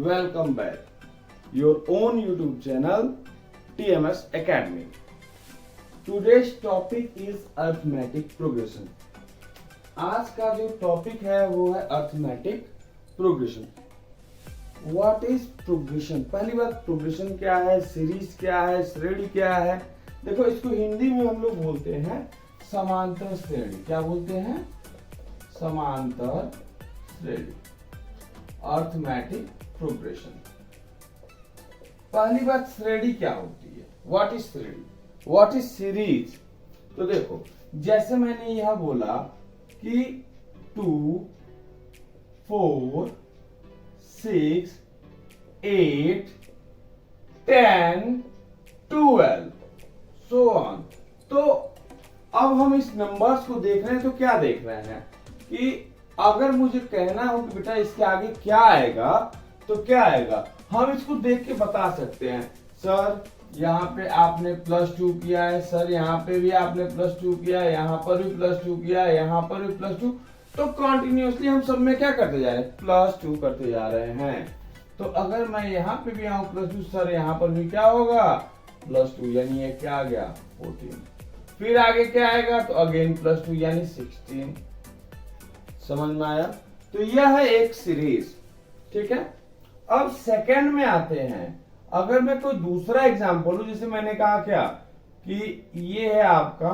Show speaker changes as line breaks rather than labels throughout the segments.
welcome back. Your own YouTube channel, TMS Academy. Today's topic is arithmetic progression. आज का जो topic है वो है arithmetic progression. What is progression? पहली बात, प्रोग्रेशन क्या है, सीरीज क्या है, श्रेणी क्या है. देखो, इसको हिंदी में हम लोग बोलते हैं समांतर श्रेणी. क्या बोलते हैं? समांतर श्रेणी, अर्थमेटिक प्रोग्रेशन. पहली बात, श्रेणी क्या होती है? व्हाट इज श्रेणी, व्हाट इज सीरीज? तो देखो, जैसे मैंने यह बोला कि 2, 4, 6, 8, 10, 12 सो ऑन. तो अब हम इस नंबर्स को देख रहे हैं तो क्या देख रहे हैं कि अगर मुझे कहना हो कि बेटा इसके आगे क्या आएगा तो क्या आएगा, हम इसको देख के बता सकते हैं. सर यहाँ पे आपने +2 किया है, सर यहाँ पे भी आपने +2 किया है, यहाँ पर भी +2 किया है, यहाँ पर भी +2. तो कॉन्टिन्यूसली हम सब में क्या करते जा रहे हैं? +2 करते जा रहे हैं. तो अगर मैं यहाँ पे भी आऊं +2, सर यहाँ पर भी क्या होगा? +2, यानी ये क्या आ गया? 14. फिर आगे क्या आएगा? तो अगेन +2 यानी 16. समझ में आया? तो यह है एक सीरीज. ठीक है. अब सेकंड में आते हैं. अगर मैं कोई दूसरा एग्जांपल लूं, जैसे मैंने कहा क्या कि ये है आपका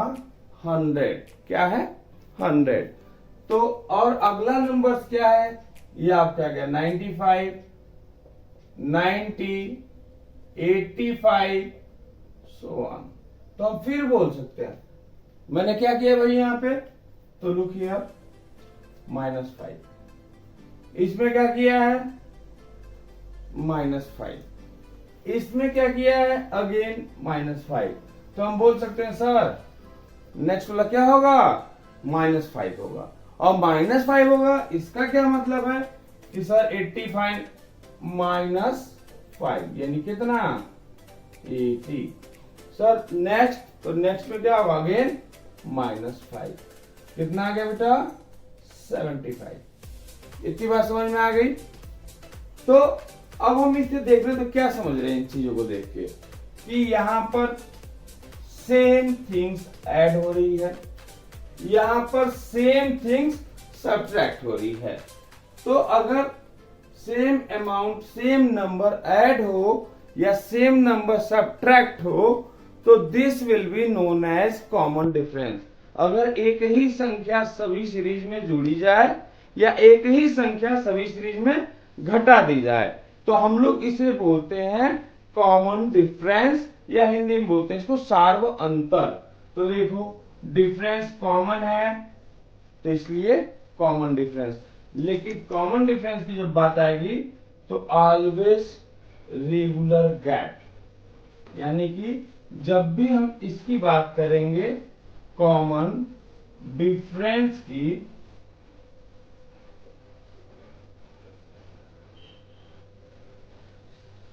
100. क्या है? 100. तो और अगला नंबर क्या है? ये आपका क्या? 95, 90, 85 सो ऑन. तो हम फिर बोल सकते हैं. मैंने क्या किया भाई यहाँ पे? तो लुक हियर, -5. इसमें क्या किया है? -5. इसमें क्या किया है? अगेन -5. तो हम बोल सकते हैं सर नेक्स्ट वाला क्या होगा? -5 होगा. और -5 होगा, इसका क्या मतलब है कि सर 85 -5 यानी कितना? 80. सर नेक्स्ट, तो नेक्स्ट में क्या होगा? अगेन -5. कितना आ गया बेटा? 75. इतनी बात समझ में आ गई? तो अब हम इसे देख रहे हैं तो क्या समझ रहे हैं इन चीजों को देख के कि यहां पर सेम थिंग्स ऐड हो रही है, यहां पर सेम थिंग्स सब्ट्रैक्ट हो रही है. तो अगर same amount, same number add हो या सेम नंबर सब्ट्रैक्ट हो तो this will be known as common difference. अगर एक ही संख्या सभी सीरीज में जोड़ी जाए या एक ही संख्या सभी सीरीज में घटा दी जाए तो हम लोग इसे बोलते हैं कॉमन डिफरेंस, या हिंदी में बोलते हैं इसको सार्व अंतर. तो देखो, डिफरेंस कॉमन है तो इसलिए कॉमन डिफरेंस. लेकिन कॉमन डिफरेंस की जब बात आएगी तो ऑलवेज रेगुलर गैप, यानी कि जब भी हम इसकी बात करेंगे कॉमन डिफरेंस की,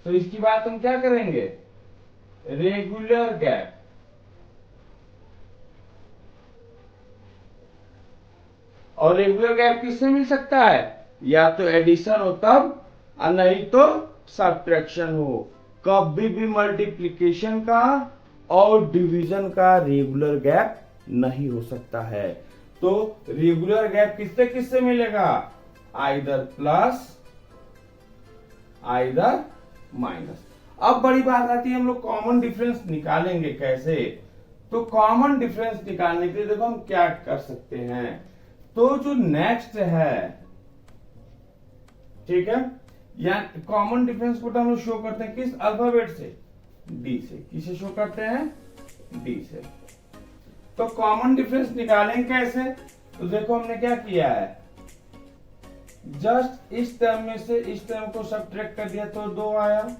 तो इसकी बात हम क्या करेंगे? Regular gap. और रेगुलर गैप किससे मिल सकता है? या तो एडिशन हो तब, और नहीं तो सब्ट्रैक्शन हो. कभी भी मल्टीप्लिकेशन का और डिवीजन का रेगुलर गैप नहीं हो सकता है. तो रेगुलर गैप किससे किससे मिलेगा? Either plus either minus. अब बड़ी बात आती है, हम लोग कॉमन डिफरेंस निकालेंगे कैसे? तो कॉमन डिफरेंस निकालने के लिए देखो हम क्या कर सकते हैं. तो जो नेक्स्ट है, ठीक है, या कॉमन डिफरेंस को हम लोग शो करते हैं किस अल्फाबेट से? डी से. किसे शो करते हैं? डी से. तो कॉमन डिफरेंस निकालेंगे कैसे? तो देखो हमने क्या किया है, जस्ट इस टर्म में से इस टर्म को सब्ट्रैक्ट कर दिया तो 2 आया.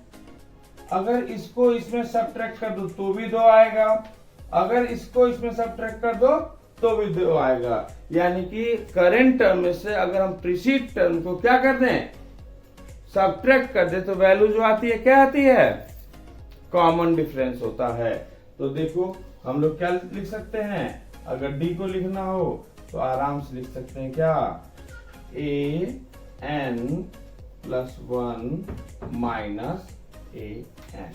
अगर इसको इसमें सब्ट्रैक्ट कर दो तो भी 2 आएगा. अगर इसको इसमें सब्ट्रैक्ट कर दो तो भी 2 आएगा. यानी कि करंट टर्म में से अगर हम प्रीसीड टर्म को क्या कर दें? सब्ट्रैक्ट कर दे तो वैल्यू जो आती है क्या आती है? कॉमन डिफरेंस होता है. तो देखो हम लोग क्या लिख सकते हैं? अगर डी को लिखना हो तो आराम से लिख सकते हैं क्या? A N plus 1 minus A N,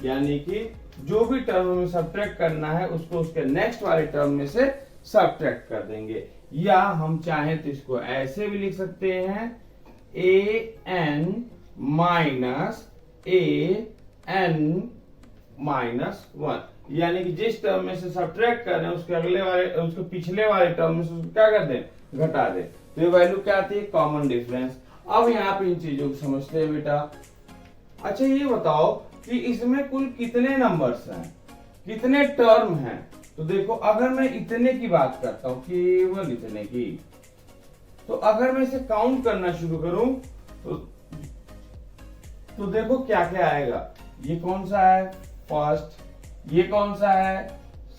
यानी कि जो भी टर्म में सब्ट्रैक्ट करना है उसको उसके नेक्स्ट वाले टर्म में से सब्ट्रैक्ट कर देंगे। या हम चाहें तो इसको ऐसे भी लिख सकते हैं, A N minus A N minus 1, यानी कि जिस टर्म में से सब्ट्रैक्ट कर रहे हैं उसके अगले वाले उसके पिछले वाले टर्म में से उसको क्या कर दें, घटा दें। तो ये वैल्यू क्या आती है, कॉमन डिफरेंस। अब यहाँ पे इन चीजों को समझते हैं बेटा। अच्छा ये बताओ कि इसमें कुल कितने नंबर्स हैं, कितने टर्म हैं। तो देखो अगर मैं इतने की बात करता हूं, केवल इतने की, तो अगर मैं इसे काउंट करना शुरू करूं तो देखो क्या क्या आएगा। ये कौन सा है, फर्स्ट, ये कौन सा है,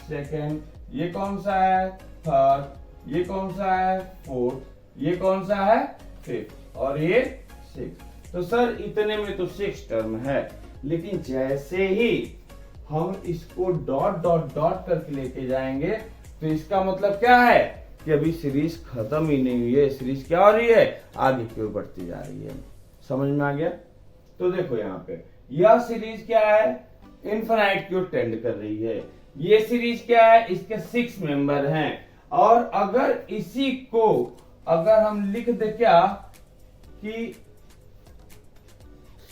सेकंड, ये कौन सा है, थर्ड, ये कौन सा है, फोर्थ, ये कौन सा है, फिफ्थ, और ये सिक्स। तो सर इतने में तो 6 टर्म है, लेकिन जैसे ही हम इसको डॉट डॉट डॉट करके लेके जाएंगे तो इसका मतलब क्या है कि अभी सीरीज खत्म ही नहीं हुई है, सीरीज क्या हो रही है, आगे की ओर बढ़ती जा रही है। समझ में आ गया। तो देखो यहाँ पे यह सीरीज क्या है, इनफिनाइट की ओर टेंड कर रही है। ये सीरीज क्या है, इसके 6 मेंबर हैं। और अगर इसी को अगर हम लिख दे क्या कि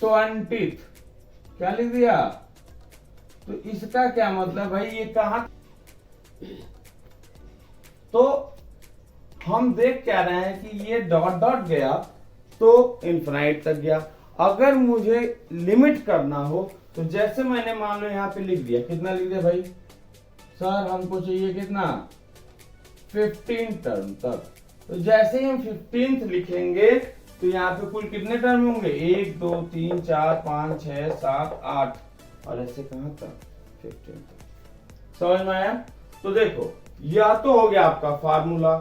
20th, क्या लिख दिया, तो इसका क्या मतलब भाई, ये कहां, तो हम देख क्या रहे हैं कि ये डॉट डॉट गया तो इनफिनाइट तक गया। अगर मुझे लिमिट करना हो तो जैसे मैंने मान लो यहाँ पे लिख दिया, कितना लिख दिया भाई, सर हमको चाहिए कितना, 15 टर्म तक। तो जैसे ही हम 15th लिखेंगे तो यहाँ पे कुल कितने टर्म होंगे, 1 2 3 4 5 6 7 8, और ऐसे कहां तक, 15 तक। समझ में आया। तो देखो यह तो हो गया आपका फार्मूला।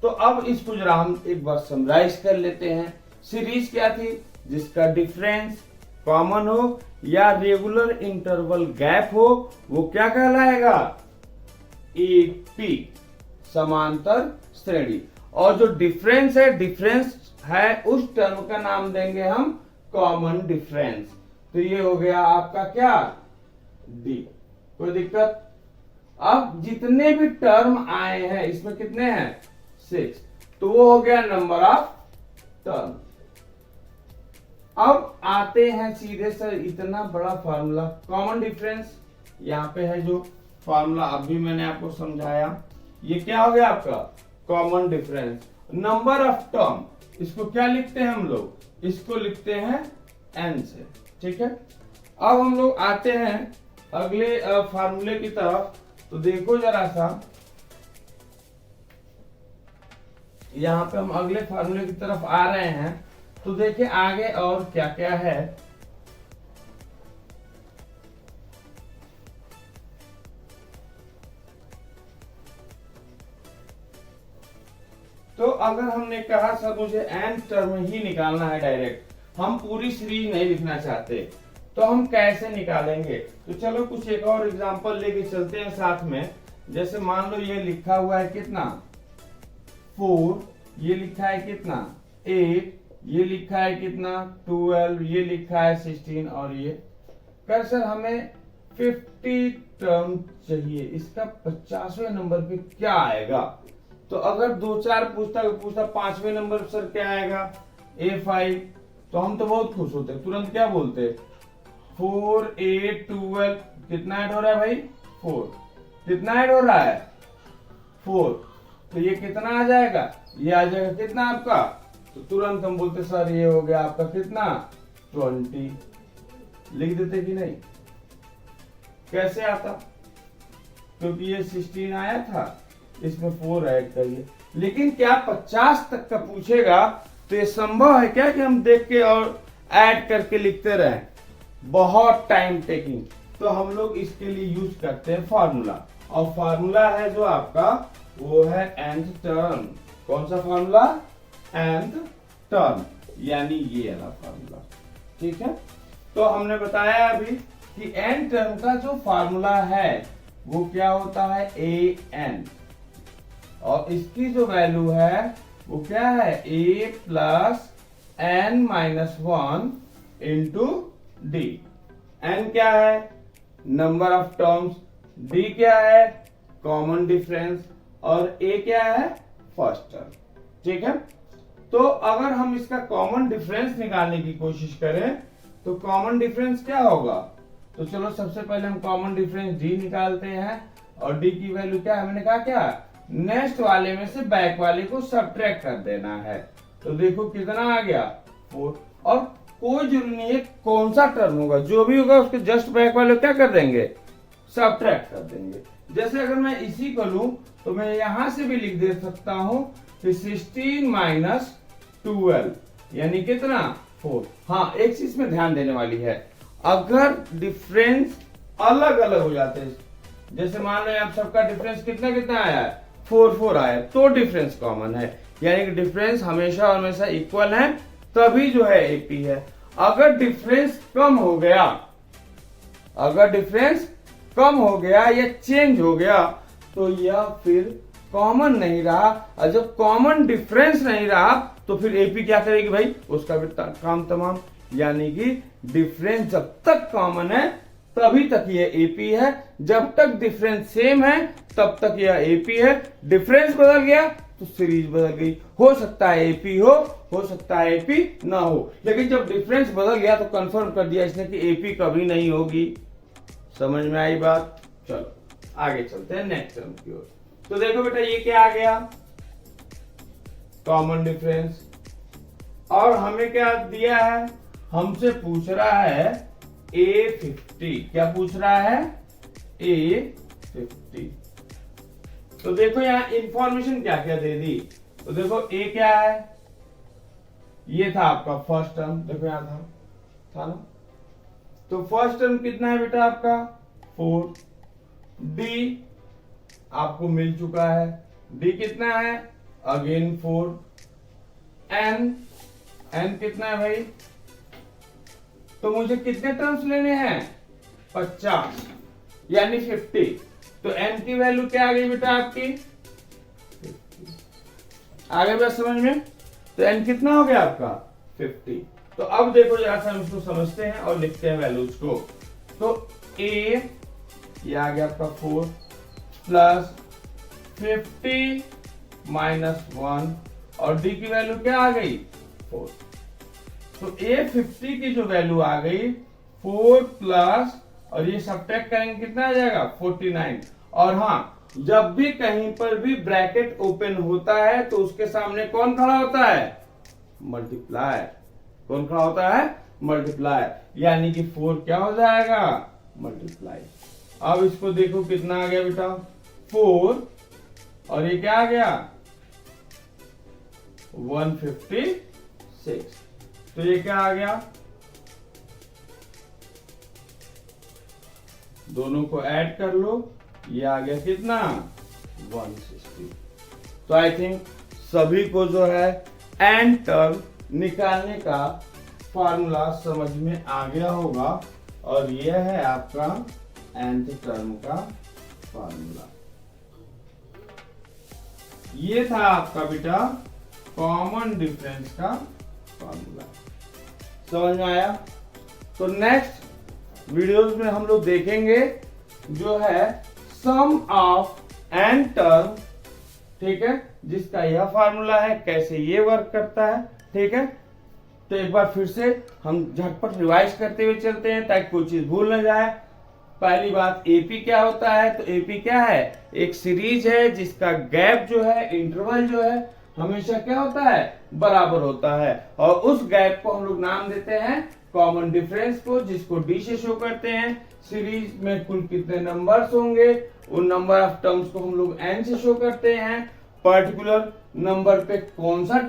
तो अब इसको जरा हम एक बार समराइज कर लेते हैं। सीरीज क्या थी, जिसका डिफरेंस कॉमन हो या रेगुलर इंटरवल गैप हो वो क्या कहलाएगा, एपी, समांतर श्रेणी। और जो डिफरेंस है उस टर्म का नाम देंगे हम कॉमन डिफरेंस। तो ये हो गया आपका क्या, डी। कोई दिक्कत। अब जितने भी टर्म आए हैं इसमें कितने हैं, 6, तो वो हो गया नंबर ऑफ टर्म। अब आते हैं सीधे सर इतना बड़ा फार्मूला, कॉमन डिफरेंस। यहाँ पे है जो फार्मूला अभी मैंने आपको समझाया, ये क्या हो गया आपका common difference. Number of term, इसको क्या लिखते हैं हम लोग, इसको लिखते हैं n से, ठीक है। अब हम लोग आते हैं अगले फार्मूले की तरफ। तो देखो जरा सा, यहाँ पे हम अगले फार्मूले की तरफ आ रहे हैं। तो देखिए आगे और क्या क्या है। तो अगर हमने कहा सर मुझे n टर्म ही निकालना है डायरेक्ट, हम पूरी सीरीज नहीं लिखना चाहते, तो हम कैसे निकालेंगे। तो चलो कुछ एक और एग्जांपल लेके चलते हैं साथ में। जैसे मान लो ये लिखा हुआ है कितना, 4, ये लिखा है कितना 8, ये लिखा है कितना 12, ये लिखा है 16, और ये कर सर हमें 50 टर्म चाहिए, इसका 50वें नंबर पे क्या आएगा। तो अगर 2-4 पूछता 5वें नंबर सर क्या आएगा, A5, तो हम तो बहुत खुश होते, तुरंत क्या बोलते, 4 8 12, कितना ऐड हो रहा है भाई, 4, कितना ऐड हो रहा है 4, तो ये कितना आ जाएगा, ये आ जाएगा कितना आपका, तो तुरंत हम बोलते सर ये हो गया आपका कितना 20। लिख देते कि नहीं, कैसे आता, क्योंकि ये 16 आया था, इसमें 4 ऐड करिए। लेकिन क्या 50 तक का पूछेगा तो ये संभव है क्या कि हम देख के और ऐड करके लिखते रहें, बहुत टाइम टेकिंग। तो हम लोग इसके लिए यूज करते हैं फार्मूला, और फार्मूला है जो आपका वो है nth टर्म। कौन सा फार्मूला, nth टर्म, यानी ये वाला फार्मूला, ठीक है। तो हमने बताया अभी कि n टर्म का जो फार्मूला है वो क्या होता है, an, और इसकी जो वैल्यू है वो क्या है, a plus n minus one into D. n क्या है? Number of terms. d क्या है? Common difference. और a क्या है? First term. ठीक है, तो अगर हम इसका कॉमन डिफरेंस निकालने की कोशिश करें तो कॉमन डिफरेंस क्या होगा? तो चलो सबसे पहले हम कॉमन डिफरेंस d निकालते हैं। और d की वैल्यू क्या है? मैंने कहा क्या, नेक्स्ट वाले में से बैक वाले को सब्ट्रैक्ट कर देना है। तो देखो कितना आ गया, 4। और कोई जरूरी नहीं है कौन सा टर्म होगा, जो भी होगा उसके जस्ट बैक वाले क्या कर देंगे, सब्ट्रैक्ट कर देंगे। जैसे अगर मैं इसी को लूं तो मैं यहां से भी लिख दे सकता हूं कि 16 माइनस 12 यानी कितना, 4। हाँ, एक चीज में ध्यान देने वाली है, अगर डिफरेंस अलग अलग हो जाते हैं, जैसे मान लो आप सबका डिफरेंस कितना कितना आया है, 4 आया, तो डिफरेंस कॉमन है, यानी कि डिफरेंस हमेशा हमेशा इक्वल है, तभी जो है एपी है। अगर डिफरेंस कम हो गया, अगर डिफरेंस कम हो गया या चेंज हो गया तो यह फिर कॉमन नहीं रहा। और जब कॉमन डिफरेंस नहीं रहा तो फिर एपी क्या करेगी भाई, उसका भी काम तमाम। यानी कि डिफरेंस जब तक कॉमन है तभी तक यह एपी है, जब तक डिफरेंस सेम है तब तक यह एपी है। डिफरेंस बदल गया तो सीरीज बदल गई। हो सकता है एपी हो सकता है एपी ना हो, लेकिन जब डिफरेंस बदल गया तो कंफर्म कर दिया इसने कि एपी कभी नहीं होगी। समझ में आई बात? चलो आगे चलते हैं नेक्स्ट टर्म की ओर। तो देखो बेटा ये क्या आ गया, कॉमन डिफरेंस। और हमें क्या दिया है, हमसे पूछ रहा है A50। क्या पूछ रहा है, A50। तो देखो यहां इंफॉर्मेशन क्या क्या दे दी। तो देखो A क्या है, ये था आपका फर्स्ट टर्म, देखो यहां था ना। तो फर्स्ट टर्म कितना है बेटा आपका, 4। डी आपको मिल चुका है, डी कितना है, अगेन 4। एन कितना है भाई, तो मुझे कितने टर्म्स लेने हैं, 50 यानी 50। तो एन की वैल्यू क्या आ गई बेटा आपकी, 50। आगे बात समझ में? तो एन कितना हो गया आपका, 50। तो अब देखो जरा सा हम इसको समझते हैं और लिखते हैं वैल्यूज को। तो ए ये आ गया आपका 4 प्लस 50 माइनस 1 और डी की वैल्यू क्या आ गई, 4। तो A50 की जो वैल्यू आ गई 4 प्लस, और ये सब्ट्रैक्ट करेंगे कितना आ जाएगा, 49। और हाँ, जब भी कहीं पर भी ब्रैकेट ओपन होता है तो उसके सामने कौन खड़ा होता है, मल्टीप्लायर। कौन खड़ा होता है, मल्टीप्लायर। यानी कि 4 क्या हो जाएगा, मल्टीप्लाई। अब इसको देखो कितना आ गया बेटा, 4 और ये क्या आ गया, 156। तो ये क्या आ गया, दोनों को ऐड कर लो, ये आ गया कितना, 160। तो आई थिंक सभी को जो है एन टर्म निकालने का फॉर्मूला समझ में आ गया होगा। और यह है आपका nth टर्म का फॉर्मूला। ये था आपका बेटा कॉमन डिफरेंस का फॉर्मूला। समझ में आया? तो नेक्स्ट वीडियोस में हम लोग देखेंगे जो है सम ऑफ एन टर्म, ठीक है, जिसका यह फार्मूला है, कैसे ये वर्क करता है। ठीक है, तो एक बार फिर से हम झटपट रिवाइज करते हुए चलते हैं ताकि कोई चीज भूल न जाए। पहली बात, एपी क्या होता है? तो एपी क्या है, एक सीरीज है जिसका गैप जो है, इंटरवल जो है, हमेशा क्या होता है, बराबर होता है। और उस गैप को हम लोग नाम देते हैं कॉमन डिफरेंस को, जिसको डी से शो करते हैं। सीरीज में कुल कितने नंबर्स होंगे, उन नंबर ऑफ टर्म्स को हम लोग एन से शो करते हैं। पर्टिकुलर नंबर पे कौन सा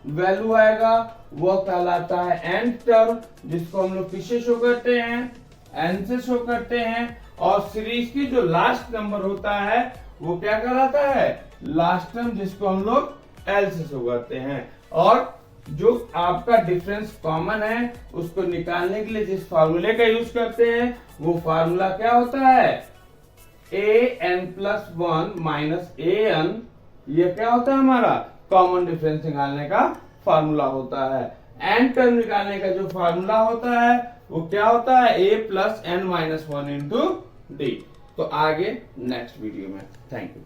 वैल्यू आएगा वो कहलाता है एन टर्म, जिसको हम लोग किससे शो करते हैं, एन से शो करते हैं। और सीरीज की जो लास्ट नंबर होता है वो क्या कहलाता है, लास्ट टर्म, जिसको हम लोग एल से शो करते हैं। और जो आपका डिफरेंस कॉमन है उसको निकालने के लिए जिस फार्मूले का यूज करते हैं वो फार्मूला क्या होता है, A N plus 1 minus A N. ये क्या होता है, हमारा कॉमन डिफरेंस निकालने का फार्मूला होता है। एन टर्म निकालने का जो फार्मूला होता है वो क्या होता है, a plus N minus one into D. तो आगे नेक्स्ट वीडियो में। Thank you.